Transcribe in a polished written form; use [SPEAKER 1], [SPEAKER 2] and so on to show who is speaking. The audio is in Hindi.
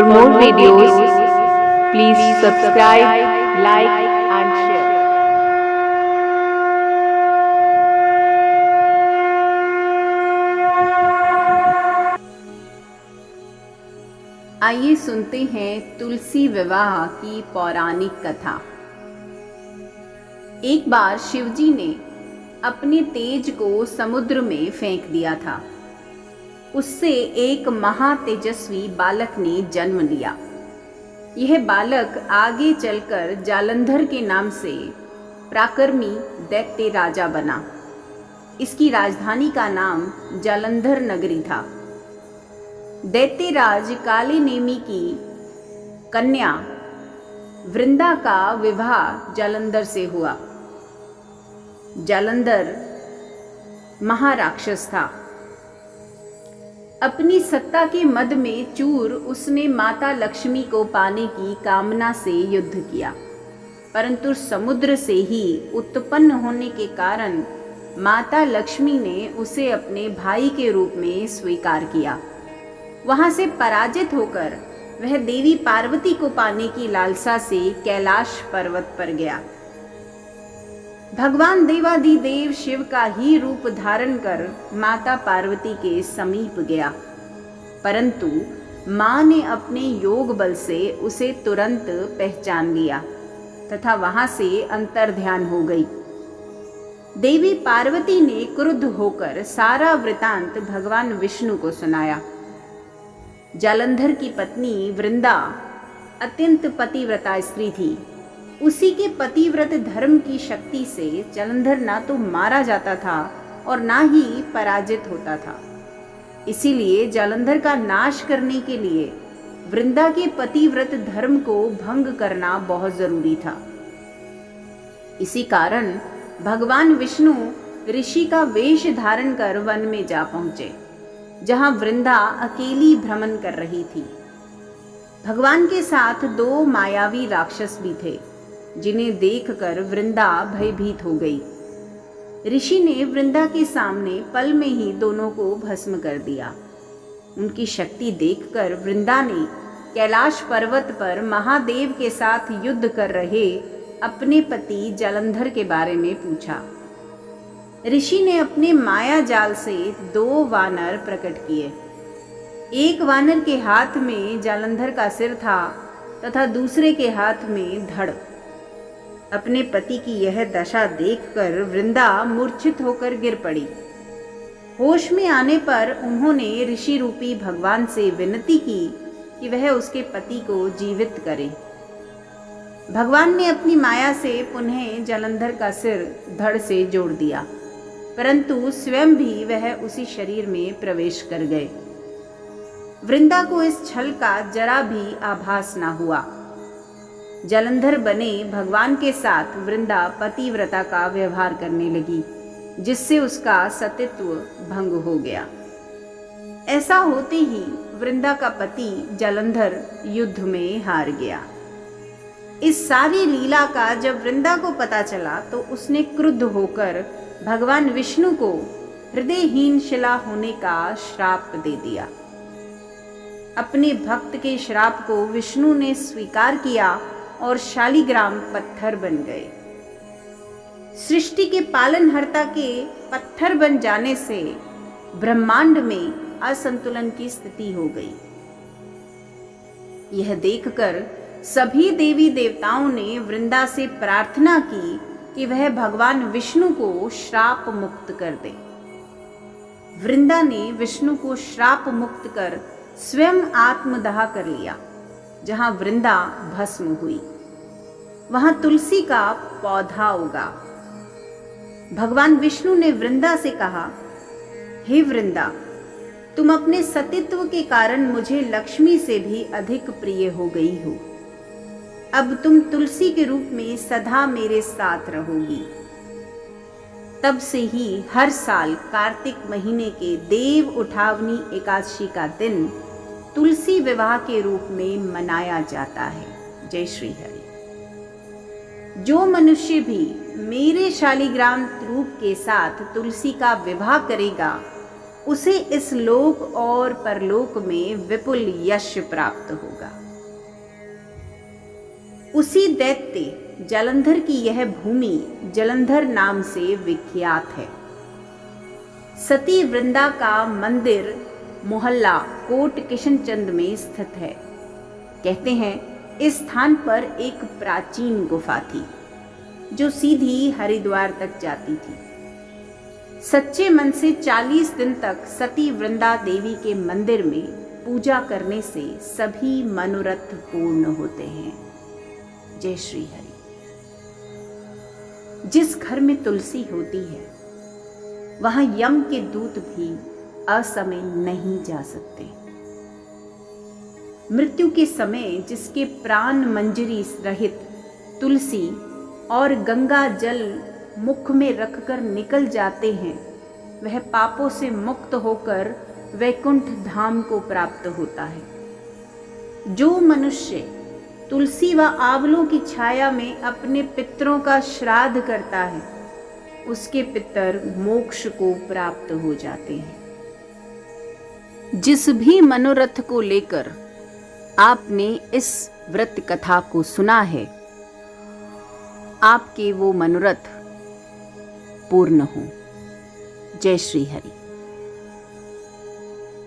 [SPEAKER 1] more videos, please subscribe, like and share.
[SPEAKER 2] आइए सुनते हैं तुलसी विवाह की पौराणिक कथा। एक बार शिवजी ने अपने तेज को समुद्र में फेंक दिया था। उससे एक महातेजस्वी बालक ने जन्म लिया। यह बालक आगे चलकर जालंधर के नाम से पराक्रमी दैत्य राजा बना। इसकी राजधानी का नाम जालंधर नगरी था। दैत्यराज काले नेमी की कन्या वृंदा का विवाह जालंधर से हुआ। जालंधर महाराक्षस था। अपनी सत्ता के मद में चूर उसने माता लक्ष्मी को पाने की कामना से युद्ध किया, परंतु समुद्र से ही उत्पन्न होने के कारण माता लक्ष्मी ने उसे अपने भाई के रूप में स्वीकार किया। वहां से पराजित होकर वह देवी पार्वती को पाने की लालसा से कैलाश पर्वत पर गया। भगवान देवाधिदेव शिव का ही रूप धारण कर माता पार्वती के समीप गया, परंतु मां ने अपने योग बल से उसे तुरंत पहचान लिया तथा वहां से अंतर्ध्यान हो गई। देवी पार्वती ने क्रुद्ध होकर सारा वृतांत भगवान विष्णु को सुनाया। जालंधर की पत्नी वृंदा अत्यंत पतिव्रता स्त्री थी। उसी के पतिव्रत धर्म की शक्ति से जालंधर ना तो मारा जाता था और ना ही पराजित होता था। इसीलिए जालंधर का नाश करने के लिए वृंदा के पतिव्रत धर्म को भंग करना बहुत जरूरी था। इसी कारण भगवान विष्णु ऋषि का वेश धारण कर वन में जा पहुंचे, जहां वृंदा अकेली भ्रमण कर रही थी। भगवान के साथ दो मायावी राक्षस भी थे, जिन्हें देखकर वृंदा भयभीत हो गई। ऋषि ने वृंदा के सामने पल में ही दोनों को भस्म कर दिया। उनकी शक्ति देखकर वृंदा ने कैलाश पर्वत पर महादेव के साथ युद्ध कर रहे अपने पति जालंधर के बारे में पूछा। ऋषि ने अपने माया जाल से दो वानर प्रकट किए। एक वानर के हाथ में जालंधर का सिर था तथा दूसरे के हाथ में धड़। अपने पति की यह दशा देखकर वृंदा मूर्छित होकर गिर पड़ी। होश में आने पर उन्होंने ऋषि रूपी भगवान से विनती की कि वह उसके पति को जीवित करे। भगवान ने अपनी माया से पुनः जालंधर का सिर धड़ से जोड़ दिया, परंतु स्वयं भी वह उसी शरीर में प्रवेश कर गए। वृंदा को इस छल का जरा भी आभास न हुआ। जालंधर बने भगवान के साथ वृंदा पतिव्रता का व्यवहार करने लगी, जिससे उसका सतीत्व भंग हो गया। ऐसा होते ही वृंदा का पति जालंधर युद्ध में हार गया। इस सारी लीला का जब वृंदा को पता चला तो उसने क्रुद्ध होकर भगवान विष्णु को हृदयहीन शिला होने का श्राप दे दिया। अपने भक्त के श्राप को विष्णु ने स्वीकार किया और शालिग्राम पत्थर बन गए। सृष्टि के पालनहर्ता के पत्थर बन जाने से ब्रह्मांड में असंतुलन की स्थिति हो गई। यह देखकर सभी देवी देवताओं ने वृंदा से प्रार्थना की कि वह भगवान विष्णु को श्राप मुक्त कर दे। वृंदा ने विष्णु को श्राप मुक्त कर स्वयं आत्मदाह कर लिया। जहां वृंदा भस्म हुई वहां तुलसी का पौधा उगा। भगवान विष्णु ने वृंदा से कहा, हे वृंदा, तुम अपने सतीत्व के कारण मुझे लक्ष्मी से भी अधिक प्रिय हो गई हो। अब तुम तुलसी के रूप में सदा मेरे साथ रहोगी। तब से ही हर साल कार्तिक महीने के देव उठावनी एकादशी का दिन तुलसी विवाह के रूप में मनाया जाता है। जय श्री हरि। जो मनुष्य भी मेरे शालिग्राम रूप के साथ तुलसी का विवाह करेगा उसे इस लोक और परलोक में विपुल यश प्राप्त होगा। उसी दैत्य जालंधर की यह भूमि जालंधर नाम से विख्यात है। सती वृंदा का मंदिर मोहल्ला कोट किशनचंद में स्थित है। कहते हैं इस स्थान पर एक प्राचीन गुफा थी जो सीधी हरिद्वार तक जाती थी। सच्चे मन से 40 दिन तक सती वृंदा देवी के मंदिर में पूजा करने से सभी मनोरथ पूर्ण होते हैं। जय श्री हरि। जिस घर में तुलसी होती है वहां यम के दूत भी असमय नहीं जा सकते। मृत्यु के समय जिसके प्राण मंजरी रहित तुलसी और गंगा जल मुख में रखकर निकल जाते हैं, वह पापों से मुक्त होकर वैकुंठ धाम को प्राप्त होता है। जो मनुष्य तुलसी व आंवलों की छाया में अपने पितरों का श्राद्ध करता है, उसके पितर मोक्ष को प्राप्त हो जाते हैं। जिस भी मनोरथ को लेकर आपने इस व्रत कथा को सुना है, आपके वो मनोरथ पूर्ण हो। जय श्री हरि।